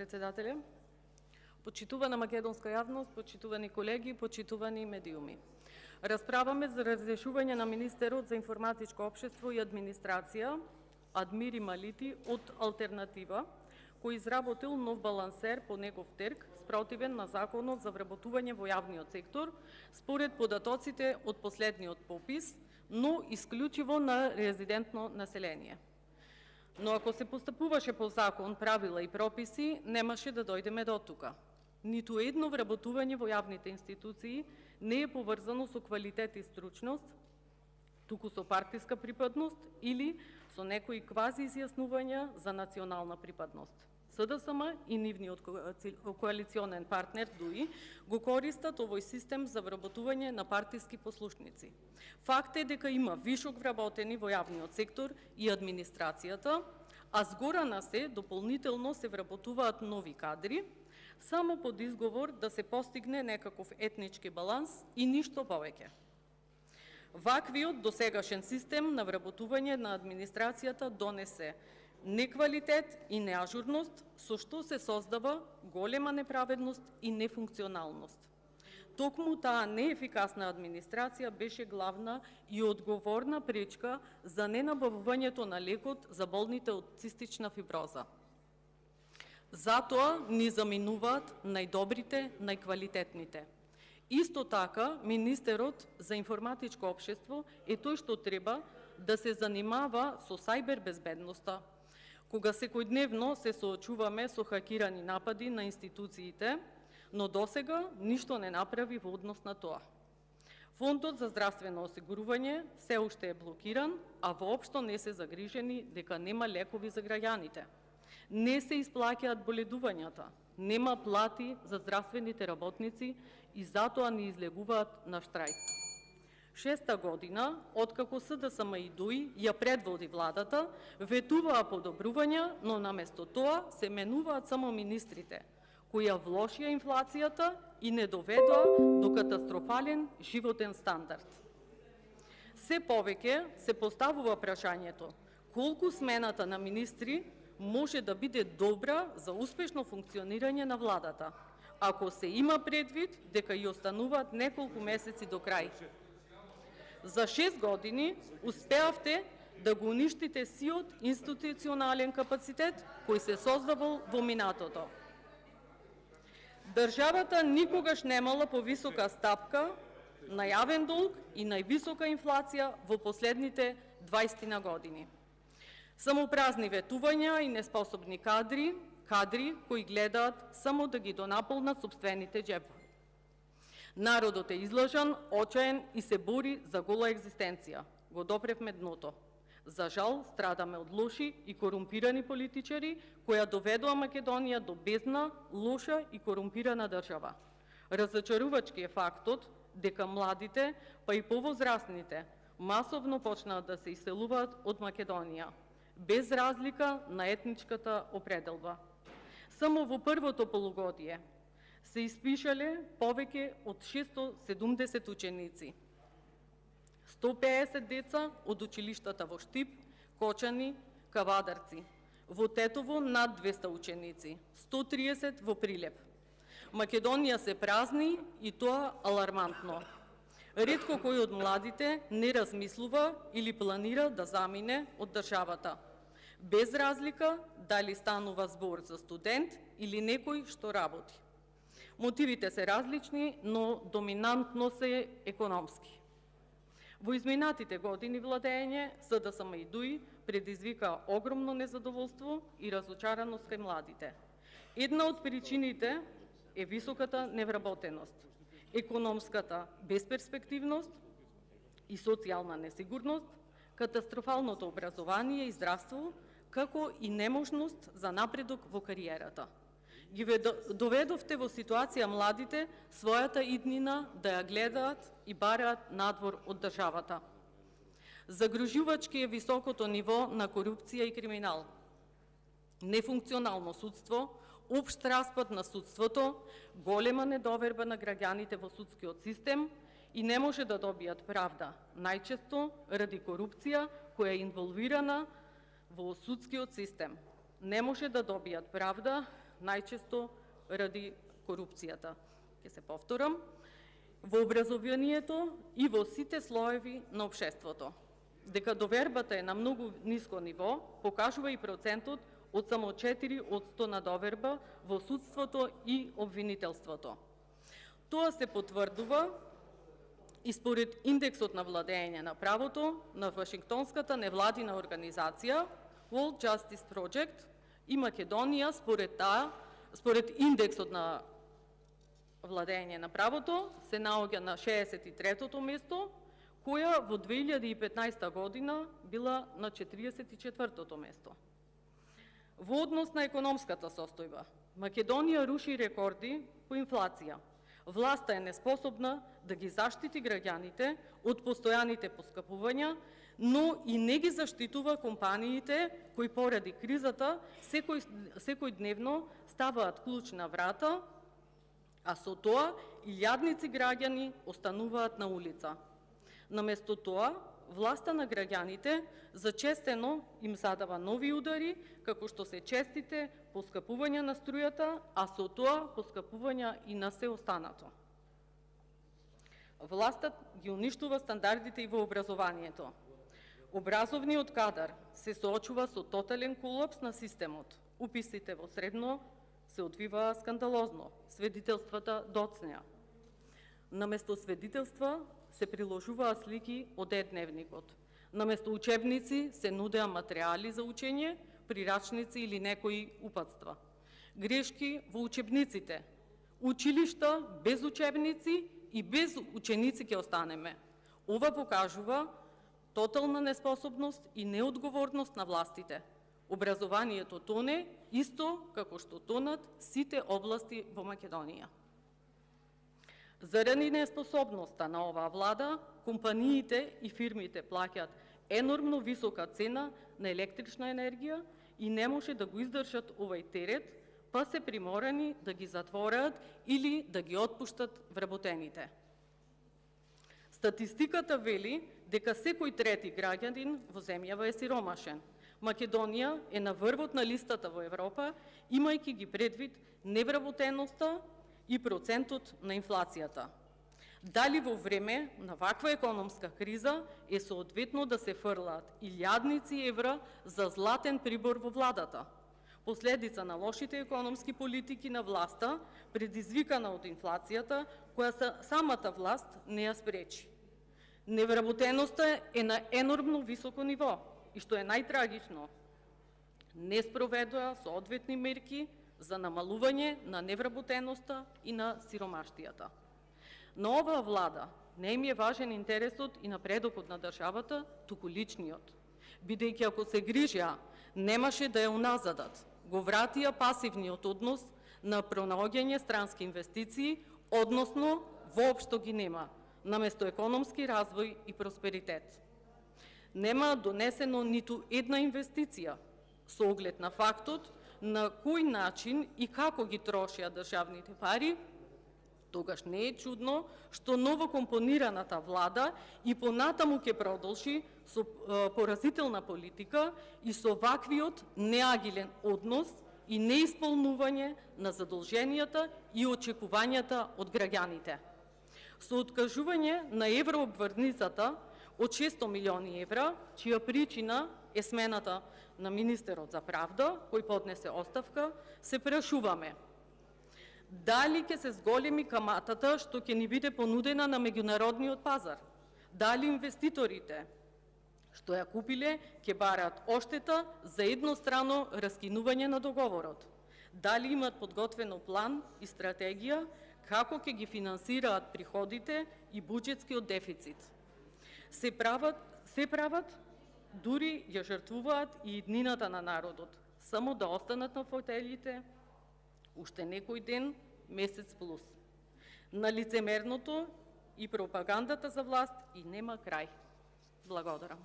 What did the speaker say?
председателе. Почитувана македонска јавност, почитувани колеги, почитувани медиуми. Расправаме за разрешување на министерот за информатичко општество и администрација, Адмири Малити од Алтернатива, кој изработил нов балансер по негов терг, спротивен на законот за вработување во јавниот сектор, според податоците од последниот попис, но исклучиво на резидентно население. Но ако се постапуваше по закон, правила и прописи, немаше да дојдеме до тука. Ниту едно вработување во јавните институции не е поврзано со квалитет и стручност, туку со партиска припадност или со некои квази изјаснувања за национална припадност. СДСМ и нивниот коалиционен партнер ДУИ го користат овој систем за вработување на партиски послушници. Факт е дека има вишок вработени во јавниот сектор и администрацијата, а згора на се дополнително се вработуваат нови кадри, само под изговор да се постигне некаков етнички баланс и ништо повеќе. Ваквиот досегашен систем на вработување на администрацијата донесе неквалитет и неажурност, со што се создава голема неправедност и нефункционалност. Токму таа неефикасна администрација беше главна и одговорна пречка за ненабавувањето на лекот за болните од цистична фиброза. Затоа ни заминуваат најдобрите, најквалитетните. Исто така, министерот за информатичко општество е тој што треба да се занимава со сајбер безбедноста, кога секојдневно се соочуваме со хакирани напади на институциите, но досега ништо не направи во однос на тоа. Фондот за здравствено осигурување се уште е блокиран, а воопшто не се загрижени дека нема лекови за граѓаните. Не се исплаќаат боледувањата, нема плати за здравствените работници и затоа не излегуваат на штрајк. 6-та година, откако СДСМ и ДУИ ја предводи владата, ветуваа подобрувања, но наместо тоа се менуваат само министрите, кои ја влошија инфлацијата и не доведоа до катастрофален животен стандард. Се повеќе се поставува прашањето колку смената на министри може да биде добра за успешно функционирање на владата, ако се има предвид дека и остануваат неколку месеци до крај. За 6 години успеавте да го уништите сиот институционален капацитет кој се создавал во минатото. Државата никогаш немала повисока стапка на јавен долг и највисока инфлација во последните 20 години. Само празни ветувања и неспособни кадри кои гледаат само да ги донаполнат собствените џепови. Народот е излажан, очаен и се бори за гола екзистенција. Го допревме дното. За жал, страдаме од лоши и корумпирани политичари, која доведоа Македонија до бездна, лоша и корумпирана држава. Разочарувачки е фактот дека младите, па и повозрастните, масовно почнаа да се иселуваат од Македонија, без разлика на етничката определба. Само во првото полугодие се испишале повеќе од 670 ученици, 150 деца од училиштата во Штип, Кочани, Кавадарци, во Тетово над 200 ученици, 130 во Прилеп. Македонија се празни и тоа алармантно. Ретко кој од младите не размислува или планира да замине од државата, без разлика дали станува збор за студент или некој што работи. Мотивите се различни, но доминантно се економски. Во изминатите години владење, СДСМ и ДУИ предизвика огромно незадоволство и разочараност кај младите. Една од причините е високата невработеност, економската безперспективност и социјална несигурност, катастрофалното образование и здравство, како и неможност за напредок во кариерата. Ги доведовте во ситуација младите својата иднина да ја гледаат и бараат надвор од државата. Загрижувачки е високото ниво на корупција и криминал, нефункционално судство, општ распад на судството, голема недоверба на граѓаните во судскиот систем и не може да добијат правда, најчесто ради корупција која е инволвирана во судскиот систем. Не може да добијат правда најчесто ради корупцијата. Ќе се повторам, во образованието и во сите слоеви на општеството. Дека довербата е на многу ниско ниво, покажува и процентот од само 4% на доверба во судството и обвинителството. Тоа се потврдува и според индексот на владење на правото на Вашингтонската невладина организација World Justice Project и Македонија според индексот на владење на правото се наоѓа на 63-то место, која во 2015 година била на 44-то место. Во однос на економската состојба, Македонија руши рекорди по инфлација. Власта е неспособна да ги заштити граѓаните од постојаните поскапувања, но и не ги заштитува компаниите кои поради кризата секојдневно ставаат клуч на врата, а со тоа илјадници граѓани остануваат на улица. Наместо тоа, власта на граѓаните зачестено им задава нови удари, како што се честите поскапувања на струјата, а со тоа поскапувања и на се останато. Властта ги уништува стандардите и во образованието. Образовниот кадар се соочува со тотален колапс на системот. Уписите во средно се одвиваа скандалозно, сведителствата доцнеа. Наместо сведителства се приложуваа слики од дневникот. Наместо учебници се нудеа материјали за учење, прирачници или некои упатства. Грешки во учебниците. Училишта без учебници и без ученици ќе останеме. Ова покажува тотална неспособност и неодговорност на властите. Образованието тоне исто како што тонат сите области во Македонија. Заради неспособноста на оваа влада, компаниите и фирмите плаќаат енормно висока цена на електрична енергија и не може да го издржат овај терет, па се приморани да ги затворат или да ги отпуштат вработените. Статистиката вели дека секој трети граѓанин во земјава е сиромашен. Македонија е на врвот на листата во Европа, имајќи ги предвид невработеноста и процентот на инфлацијата. Дали во време на ваква економска криза е соодветно да се фрлаат илјадници евра за златен прибор во владата? Последица на лошите економски политики на власта, предизвикана од инфлацијата, која самата власт не ја спречи. Невработеноста е на енормно високо ниво и што е најтрагично, не спроведоа соодветни мерки за намалување на невработеноста и на сиромаштијата. На оваа влада не им е важен интересот и напредокот на државата, туку личниот. Бидејќи ако се грижеа, немаше да ја уназадат. Го вратија пасивниот однос на пронаоѓање странски инвестиции, односно воопшто ги нема, наместо економски развој и просперитет. Нема донесено ниту една инвестиција, со оглед на фактот на кој начин и како ги трошеа државните пари, тогаш не е чудно што новокомпонираната влада и понатаму ќе продолжи со поразителна политика и со ваквиот неагилен однос и неисполнување на задолженијата и очекувањата од граѓаните. Со откажување на еврообврзницата од 600 милиони евра, чија причина е смената на министерот за правда, кој поднесе оставка, се прашуваме дали ќе се зголеми каматата што ќе ни биде понудена на меѓународниот пазар? Дали инвеститорите што ја купиле ќе бараат оштета за еднострано раскинување на договорот? Дали имаат подготвено план и стратегија како ќе ги финансираат приходите и буџетскиот дефицит? Се прават, дури ја жртвуваат и иднината на народот, само да останат на фотелите уште некој ден, месец плюс. На лицемерното и пропагандата за власт и нема крај. Благодарам.